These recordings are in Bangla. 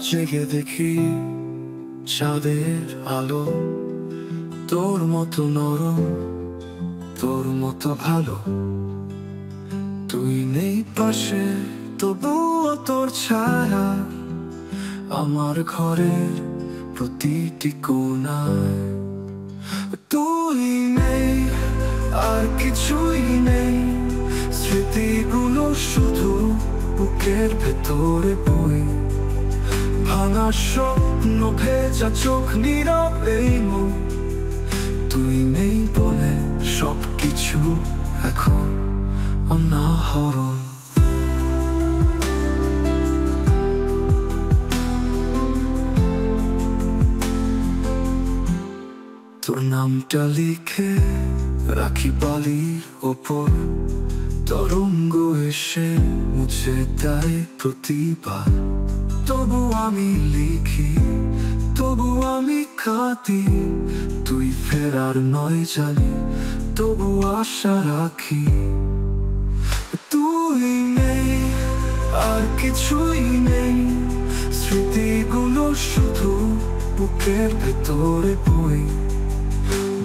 জেগে দেখি চাঁদের আলো, তোর মতো নরম, তোর মতো ভালো। তুই নেই পাশে, তবুও তোর ছায়া আমার ঘরের প্রতিটি কোণায়। তুই নেই, আর কিছুই নেই, স্মৃতিগুলো শুধু বুকের ভেতরে বই। ভাঙা স্বপ্ন, ভেজা চোখ, নীরব এই মন। তুই নেই বলে সবকিছু এখন অনাহরণ। তোর নামটা লিখে রাখি বালির ওপর, তরঙ্গ এসে মুছে দেয় প্রতিবার। তবু আমি লিখি, তবু আমি কাঁদি, তুই ফেরার নয় জানি, তবু আশা রাখি। তুই নেই, আর কিছুই নেই, স্মৃতিগুলো শুধু বুকের ভেতরে বই।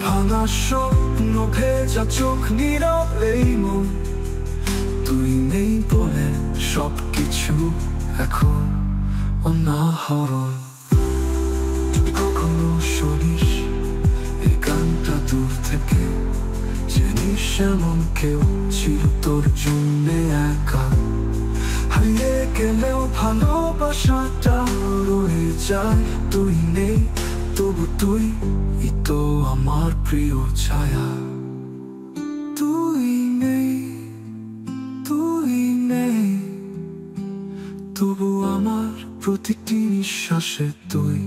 ভাঙা স্বপ্ন, ভেজা চোখ, নীরব এই মন। তুই নেই বলে সবকিছু এখন অনাহরণ। কখনো শুনিস এই গানটা দূর থেকে, জানিস এমন কেউ ছিল তোর জন্যে একা। হারিয়ে গেলেও ভালোবাসাটা রয়ে যায়। তুই নেই, তবু তুই তো আমার প্রিয় ছায়া। তুই নেই, তুই নেই, তবু আমার প্রতিটি নিঃশ্বাসে তুই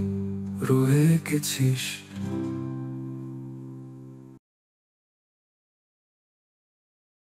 রয়ে গেছিস।